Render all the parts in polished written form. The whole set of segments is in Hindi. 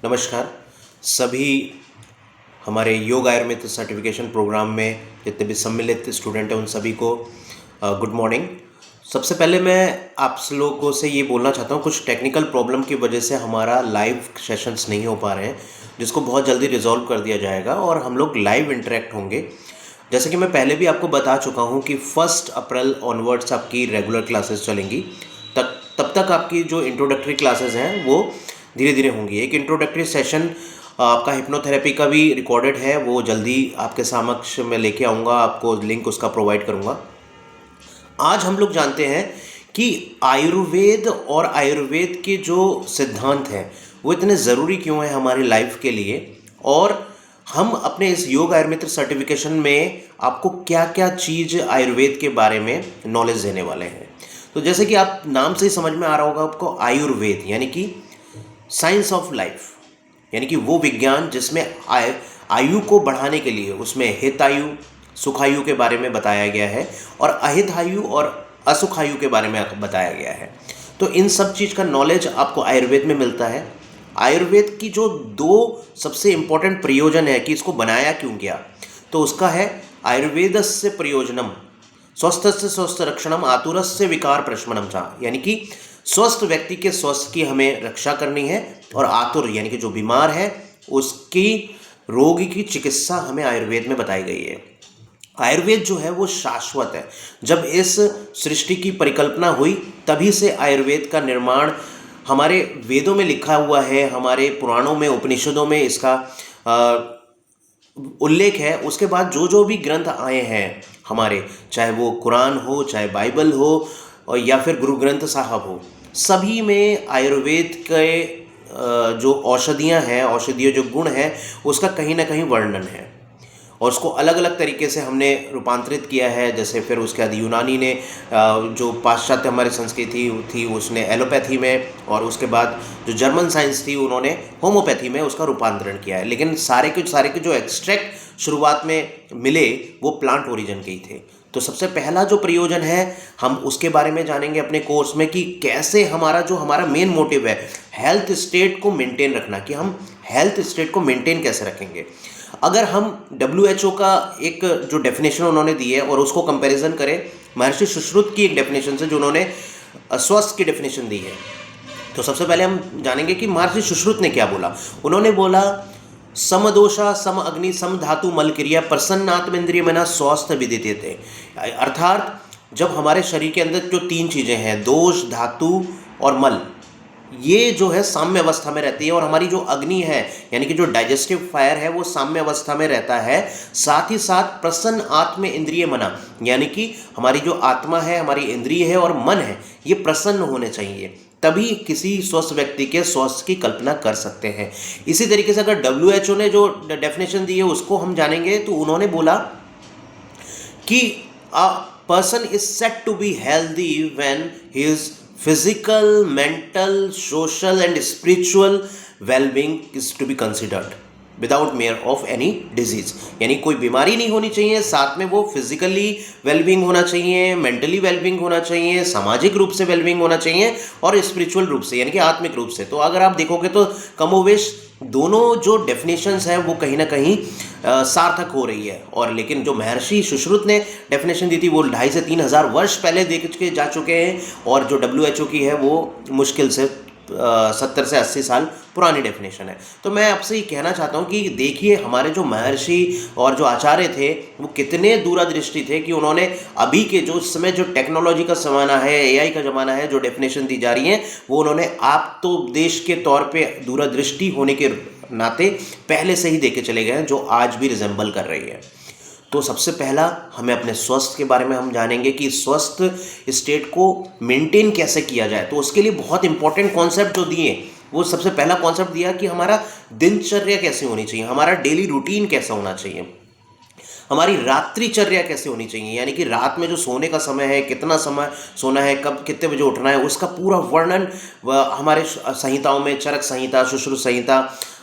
नमस्कार सभी हमारे योग आयुर्वेद सर्टिफिकेशन प्रोग्राम में जितने भी सम्मिलित स्टूडेंट हैं उन सभी को गुड मॉर्निंग। सबसे पहले मैं आप लोगों से ये बोलना चाहता हूँ, कुछ टेक्निकल प्रॉब्लम की वजह से हमारा लाइव सेशंस नहीं हो पा रहे हैं, जिसको बहुत जल्दी रिजॉल्व कर दिया जाएगा और हम लोग लाइव इंटरेक्ट होंगे। जैसे कि मैं पहले भी आपको बता चुका हूँ कि 1 अप्रैल ऑनवर्ड्स आपकी रेगुलर क्लासेस चलेंगी। तब तक आपकी जो इंट्रोडक्टरी क्लासेस हैं वो धीरे धीरे होंगी। एक इंट्रोडक्टरी सेशन आपका हिप्नोथेरेपी का भी रिकॉर्डेड है, वो जल्दी आपके समक्ष मैं लेके आऊँगा, आपको लिंक उसका प्रोवाइड करूँगा। आज हम लोग जानते हैं कि आयुर्वेद और आयुर्वेद के जो सिद्धांत हैं वो इतने ज़रूरी क्यों हैं हमारी लाइफ के लिए, और हम अपने इस योग आयुर्वेद सर्टिफिकेशन में आपको क्या क्या चीज़ आयुर्वेद के बारे में नॉलेज देने वाले हैं। तो जैसे कि आप नाम से ही समझ में आ रहा होगा आपको, आयुर्वेद यानी कि साइंस ऑफ लाइफ, यानी कि वो विज्ञान जिसमें आयु को बढ़ाने के लिए उसमें हितायु सुखायु के बारे में बताया गया है और अहितायु और असुखायु के बारे में बताया गया है। तो इन सब चीज़ का नॉलेज आपको आयुर्वेद में मिलता है। आयुर्वेद की जो 2 सबसे इम्पोर्टेंट प्रयोजन है कि इसको बनाया क्यों गया, तो उसका है आयुर्वेदस्य प्रयोजनम स्वस्थस्य स्वस्थ रक्षणम आतुरस्य विकार प्रशमनम चा, यानी कि स्वस्थ व्यक्ति के स्वास्थ्य की हमें रक्षा करनी है और आतुर यानी कि जो बीमार है उसकी रोगी की चिकित्सा हमें आयुर्वेद में बताई गई है। आयुर्वेद जो है वो शाश्वत है। जब इस सृष्टि की परिकल्पना हुई तभी से आयुर्वेद का निर्माण हमारे वेदों में लिखा हुआ है, हमारे पुराणों में उपनिषदों में इसका उल्लेख है। उसके बाद जो जो भी ग्रंथ आए हैं हमारे, चाहे वो कुरान हो, चाहे बाइबल हो और या फिर गुरु ग्रंथ साहब हो, सभी में आयुर्वेद के जो औषधियाँ हैं, औषधीय जो गुण है उसका कहीं ना कहीं वर्णन है और उसको अलग अलग तरीके से हमने रूपांतरित किया है। जैसे फिर उसके बाद यूनानी ने जो पाश्चात्य हमारी संस्कृति थी उसने एलोपैथी में, और उसके बाद जो जर्मन साइंस थी उन्होंने होम्योपैथी में उसका रूपांतरण किया है। लेकिन सारे के जो एक्सट्रैक्ट शुरुआत में मिले वो प्लांट ओरिजिन के ही थे। तो सबसे पहला जो प्रयोजन है हम उसके बारे में जानेंगे अपने कोर्स में कि कैसे हमारा मेन मोटिव है हेल्थ स्टेट को मेंटेन रखना, कि हम हेल्थ स्टेट को मेंटेन कैसे रखेंगे। अगर हम WHO का एक जो डेफिनेशन उन्होंने दी है और उसको कंपैरिजन करें महर्षि सुश्रुत की एक डेफिनेशन से जो उन्होंने स्वस्थ की डेफिनेशन दी है, तो सबसे पहले हम जानेंगे कि महर्षि सुश्रुत ने क्या बोला। उन्होंने बोला समदोषा सम अग्नि सम धातु मल क्रिया प्रसन्नात्मेंद्रिय मना स्वस्थ विदिते थे। अर्थात जब हमारे शरीर के अंदर जो 3 चीज़ें हैं, दोष, धातु और मल, ये जो है साम्य अवस्था में रहती है और हमारी जो अग्नि है यानी कि जो डाइजेस्टिव फायर है वो साम्य अवस्था में रहता है। साथ ही साथ प्रसन्न आत्म इंद्रिय मना, यानी कि हमारी जो आत्मा है, हमारी इंद्रिय है और मन है, ये प्रसन्न होने चाहिए, तभी किसी स्वस्थ व्यक्ति के स्वास्थ्य की कल्पना कर सकते हैं। इसी तरीके से अगर WHO ने जो डेफिनेशन दी है उसको हम जानेंगे तो उन्होंने बोला कि a person is set to be healthy when he is physical, mental, social and spiritual well-being is to be considered without mere of any disease। यानी कोई बीमारी नहीं होनी चाहिए, साथ में वो फिजिकली वेलबींग होना चाहिए, मेंटली वेलबींग होना चाहिए, सामाजिक रूप से वेलबींग होना चाहिए और स्पिरिचुअल रूप से यानी कि आत्मिक रूप से। तो अगर आप देखोगे तो कमोवेश दोनों जो डेफिनेशंस हैं वो कहीं ना कहीं सार्थक हो रही है। और लेकिन जो महर्षि सुश्रुत ने डेफिनेशन दी थी वो 2500 से 3000 वर्ष पहले देख के जा चुके हैं, और जो WHO की है वो मुश्किल से 70 से 80 साल पुरानी डेफिनेशन है। तो मैं आपसे ये कहना चाहता हूँ कि देखिए हमारे जो महर्षि और जो आचार्य थे वो कितने दूरदृष्टि थे कि उन्होंने अभी के जो समय जो टेक्नोलॉजी का ज़माना है, AI का ज़माना है, जो डेफिनेशन दी जा रही है वो उन्होंने आप तो देश के तौर पे दूरदृष्टि होने के नाते पहले से ही देके चले गए हैं, जो आज भी रिजेंबल कर रही है। तो सबसे पहला हमें अपने स्वास्थ्य के बारे में हम जानेंगे कि स्वस्थ स्टेट को मेंटेन कैसे किया जाए। तो उसके लिए बहुत इंपॉर्टेंट कॉन्सेप्ट जो दिए, वो सबसे पहला कॉन्सेप्ट दिया कि हमारा दिनचर्या कैसे होनी चाहिए, हमारा डेली रूटीन कैसा होना चाहिए, हमारी रात्रिचर्या कैसे होनी चाहिए, यानी कि रात में जो सोने का समय है, कितना समय सोना है, कब कितने बजे उठना है, उसका पूरा वर्णन हमारे संहिताओं में चरक संहिता, सुश्रुत संहिता,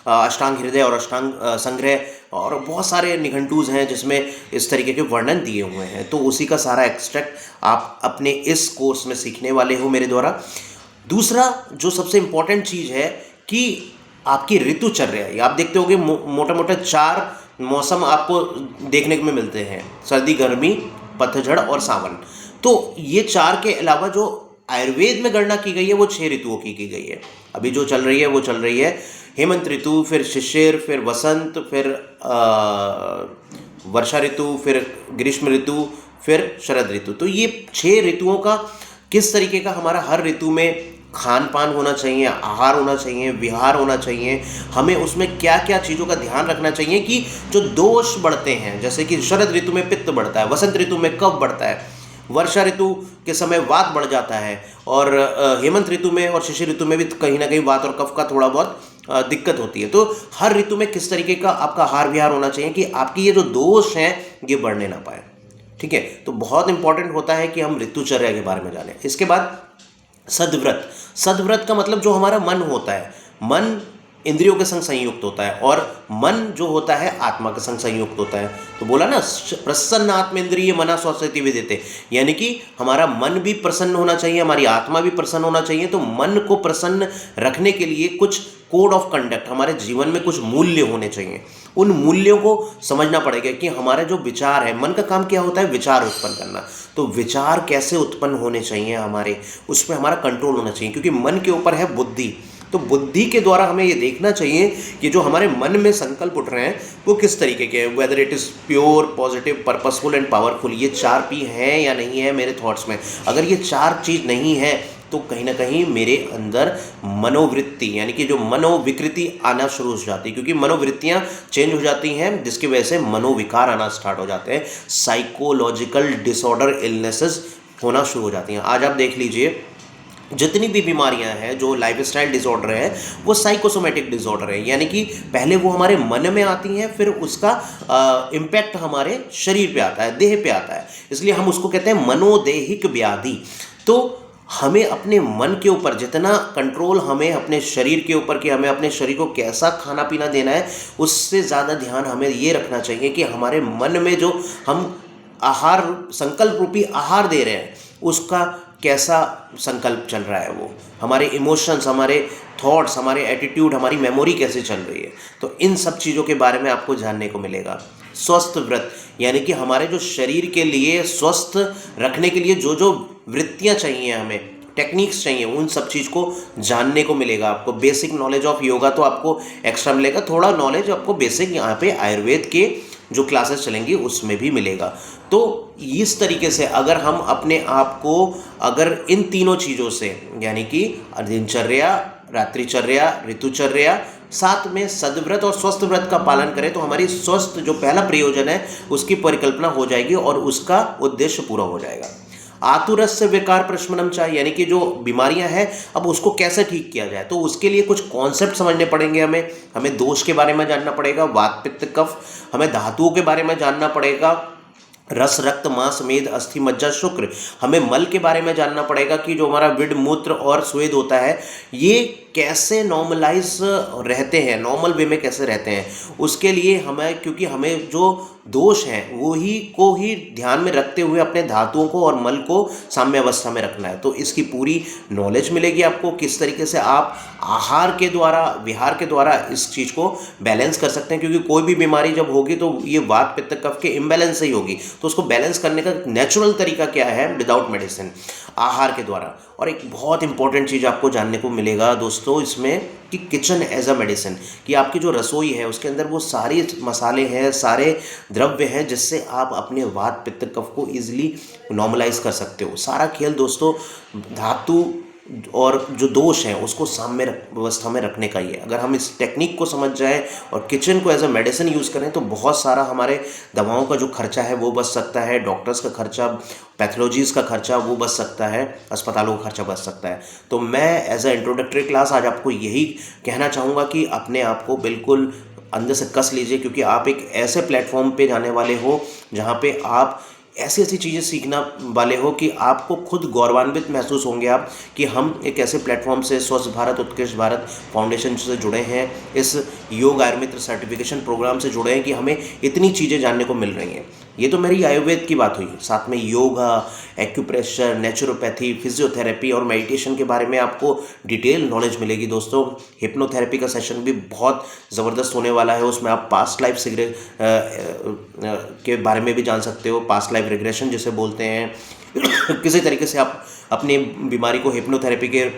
अष्टांग हृदय और अष्टांग संग्रह और बहुत सारे निघंटूज हैं जिसमें इस तरीके के वर्णन दिए हुए हैं। तो उसी का सारा एक्सट्रैक्ट आप अपने इस कोर्स में सीखने वाले हो मेरे द्वारा। दूसरा जो सबसे इम्पोर्टेंट चीज़ है कि आपकी ऋतुचर्या, ये आप देखते होगे मोटा मोटा 4 मौसम आपको देखने में मिलते हैं, सर्दी, गर्मी, पतझड़ और सावन। तो ये 4 के अलावा जो आयुर्वेद में गणना की गई है वो 6 ऋतुओं की गई है। अभी जो चल रही है वो चल रही है हेमंत ऋतु, फिर शिशिर, फिर वसंत, फिर वर्षा ऋतु, फिर ग्रीष्म ऋतु, फिर शरद ऋतु। तो ये 6 ऋतुओं का किस तरीके का हमारा हर ऋतु में खान पान होना चाहिए, आहार होना चाहिए, विहार होना चाहिए, हमें उसमें क्या क्या चीज़ों का ध्यान रखना चाहिए कि जो दोष बढ़ते हैं, जैसे कि शरद ऋतु में पित्त बढ़ता है, वसंत ऋतु में कफ बढ़ता है, वर्षा ऋतु के समय वात बढ़ जाता है, और हेमंत ऋतु में और शिशिर ऋतु में भी कहीं ना कहीं वात और कफ का थोड़ा बहुत दिक्कत होती है। तो हर ऋतु में किस तरीके का आपका आहार विहार होना चाहिए कि आपकी ये जो दोष हैं ये बढ़ने ना पाए। ठीक है, तो बहुत इंपॉर्टेंट होता है कि हम ऋतुचर्या के बारे में जानें। इसके बाद सद्व्रत। सद्व्रत का मतलब जो हमारा मन होता है, मन इंद्रियों के संग संयुक्त होता है और मन जो होता है आत्मा के संग संयुक्त होता है। तो बोला ना, प्रसन्न आत्मेंद्रिय मना स्वस्ति विदिते, यानी कि हमारा मन भी प्रसन्न होना चाहिए, हमारी आत्मा भी प्रसन्न होना चाहिए। तो मन को प्रसन्न रखने के लिए कुछ कोड ऑफ कंडक्ट, हमारे जीवन में कुछ मूल्य होने चाहिए। उन मूल्यों को समझना पड़ेगा कि हमारे जो विचार है, मन का काम क्या होता है, विचार उत्पन्न करना। तो विचार कैसे उत्पन्न होने चाहिए हमारे, उस पर हमारा कंट्रोल होना चाहिए, क्योंकि मन के ऊपर है बुद्धि। तो बुद्धि के द्वारा हमें ये देखना चाहिए कि जो हमारे मन में संकल्प उठ रहे हैं वो किस तरीके के हैं, whether it is pure, positive, purposeful and powerful. ये 4 P हैं या नहीं है मेरे थॉट्स में। अगर ये 4 चीज़ नहीं है तो कहीं ना कहीं मेरे अंदर मनोवृत्ति, यानी कि जो मनोविकृति आना शुरू हो जाती है, क्योंकि मनोवृत्तियाँ चेंज हो जाती हैं जिसकी वजह से मनोविकार आना स्टार्ट हो जाते हैं, साइकोलॉजिकल डिसऑर्डर, इलनेसेस होना शुरू हो जाती हैं। आज आप देख लीजिए, जितनी भी बीमारियां हैं, जो लाइफस्टाइल डिसऑर्डर है, वो साइकोसोमेटिक डिसऑर्डर है, यानी कि पहले वो हमारे मन में आती हैं, फिर उसका इम्पैक्ट हमारे शरीर पे आता है, देह पे आता है। इसलिए हम उसको कहते हैं मनोदेहिक व्याधि। तो हमें अपने मन के ऊपर जितना कंट्रोल हमें अपने शरीर के ऊपर, कि हमें अपने शरीर को कैसा खाना पीना देना है, उससे ज़्यादा ध्यान हमें ये रखना चाहिए कि हमारे मन में जो हम आहार, संकल्प रूपी आहार दे रहे हैं, उसका कैसा संकल्प चल रहा है, वो हमारे इमोशंस, हमारे थॉट्स, हमारे एटीट्यूड, हमारी मेमोरी कैसे चल रही है। तो इन सब चीज़ों के बारे में आपको जानने को मिलेगा। स्वस्थ व्रत, यानी कि हमारे जो शरीर के लिए स्वस्थ रखने के लिए जो जो वृत्तियाँ चाहिए, हमें टेक्निक्स चाहिए, उन सब चीज़ को जानने को मिलेगा आपको। बेसिक नॉलेज ऑफ योगा तो आपको एक्स्ट्रा मिलेगा, थोड़ा नॉलेज आपको बेसिक यहाँ पे आयुर्वेद के जो क्लासेस चलेंगी उसमें भी मिलेगा। तो इस तरीके से अगर हम अपने आप को, अगर इन तीनों चीज़ों से, यानी कि दिनचर्या, रात्रिचर्या, ऋतुचर्या, साथ में सद्व्रत और स्वस्थ व्रत का पालन करें, तो हमारी स्वस्थ जो पहला प्रयोजन है उसकी परिकल्पना हो जाएगी और उसका उद्देश्य पूरा हो जाएगा। आतुरस्य विकार प्रशमनम चाहिए, यानी कि जो बीमारियां हैं अब उसको कैसे ठीक किया जाए, तो उसके लिए कुछ कॉन्सेप्ट समझने पड़ेंगे। हमें दोष के बारे में जानना पड़ेगा, वात पित्त कफ, हमें धातुओं के बारे में जानना पड़ेगा, रस, रक्त, मांस, मेद, अस्थि, मज्जा, शुक्र, हमें मल के बारे में जानना पड़ेगा कि जो हमारा विड, मूत्र और स्वेद होता है ये कैसे नॉर्मलाइज रहते हैं, नॉर्मल वे में कैसे रहते हैं। उसके लिए हमें, क्योंकि हमें जो दोष हैं वो ही को ही ध्यान में रखते हुए अपने धातुओं को और मल को साम्य अवस्था में रखना है। तो इसकी पूरी नॉलेज मिलेगी आपको, किस तरीके से आप आहार के द्वारा, विहार के द्वारा इस चीज़ को बैलेंस कर सकते हैं। क्योंकि कोई भी बीमारी जब होगी तो ये वात पित्त कफ के इम्बैलेंस से ही होगी, तो उसको बैलेंस करने का नेचुरल तरीका क्या है, विदाउट मेडिसिन, आहार के द्वारा। और एक बहुत इंपॉर्टेंट चीज़ आपको जानने को मिलेगा दोस्तों इसमें, कि किचन एज अ मेडिसिन, कि आपकी जो रसोई है उसके अंदर वो सारे मसाले हैं, सारे द्रव्य हैं जिससे आप अपने वात पित्त कफ को ईजिली नॉर्मलाइज कर सकते हो। सारा खेल दोस्तों धातु और जो दोष हैं उसको साम्य व्यवस्था में रखने का ही है। अगर हम इस टेक्निक को समझ जाएं और किचन को एज अ मेडिसिन यूज़ करें तो बहुत सारा हमारे दवाओं का जो खर्चा है वो बच सकता है, डॉक्टर्स का खर्चा, पैथोलॉजीज़ का खर्चा वो बच सकता है, अस्पतालों का खर्चा बच सकता है। तो मैं एज अ इंट्रोडक्टरी क्लास आज आपको यही कहना चाहूँगा कि अपने आप को बिल्कुल अंदर से कस लीजिए, क्योंकि आप एक ऐसे प्लेटफॉर्म पे जाने वाले हो जहाँ पे आप ऐसी ऐसी चीज़ें सीखना वाले हो कि आपको खुद गौरवान्वित महसूस होंगे आप, कि हम एक ऐसे प्लेटफॉर्म से, स्वस्थ भारत उत्कृष्ट भारत फाउंडेशन से जुड़े हैं, इस योग आयुर्मित्र सर्टिफिकेशन प्रोग्राम से जुड़े हैं कि हमें इतनी चीज़ें जानने को मिल रही हैं। ये तो मेरी आयुर्वेद की बात हुई, साथ में योगा, एक्यूप्रेशर, नेचुरोपैथी, फिजियोथेरेपी और मेडिटेशन के बारे में आपको डिटेल नॉलेज मिलेगी दोस्तों। हिप्नोथेरेपी का सेशन भी बहुत ज़बरदस्त होने वाला है, उसमें आप पास्ट लाइफ के बारे में भी जान सकते हो, पास्ट लाइफ रिग्रेशन जिसे बोलते हैं। किसी तरीके से आप अपनी बीमारी को हिप्नोथेरेपी के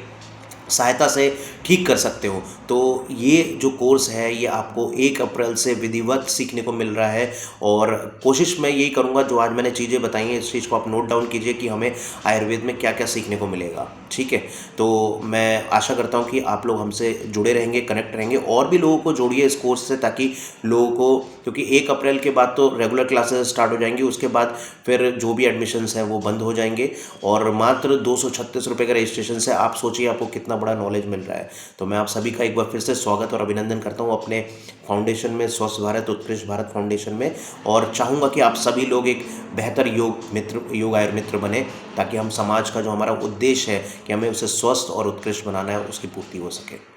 सहायता से ठीक कर सकते हो। तो ये जो कोर्स है ये आपको 1 अप्रैल से विधिवत सीखने को मिल रहा है, और कोशिश मैं यही करूँगा, जो आज मैंने चीज़ें बताई हैं इस चीज़ को आप नोट डाउन कीजिए कि हमें आयुर्वेद में क्या क्या सीखने को मिलेगा, ठीक है। तो मैं आशा करता हूँ कि आप लोग हमसे जुड़े रहेंगे, कनेक्ट रहेंगे, और भी लोगों को जोड़िए इस कोर्स से, ताकि लोगों को, क्योंकि 1 अप्रैल के बाद तो रेगुलर क्लासेस स्टार्ट हो जाएंगी, उसके बाद फिर जो भी एडमिशन्स हैं वो बंद हो जाएंगे, और मात्र 236 रुपये का रजिस्ट्रेशन से आप सोचिए आपको कितना बड़ा नॉलेज मिल रहा है। तो मैं आप सभी का एक बार फिर से स्वागत और अभिनंदन करता हूँ अपने फाउंडेशन में, स्वस्थ भारत उत्कृष्ट भारत फाउंडेशन में, और चाहूँगा कि आप सभी लोग एक बेहतर योग आयुर्वेद मित्र बने, ताकि हम समाज का जो हमारा उद्देश्य है कि हमें उसे स्वस्थ और उत्कृष्ट बनाना है, उसकी पूर्ति हो सके।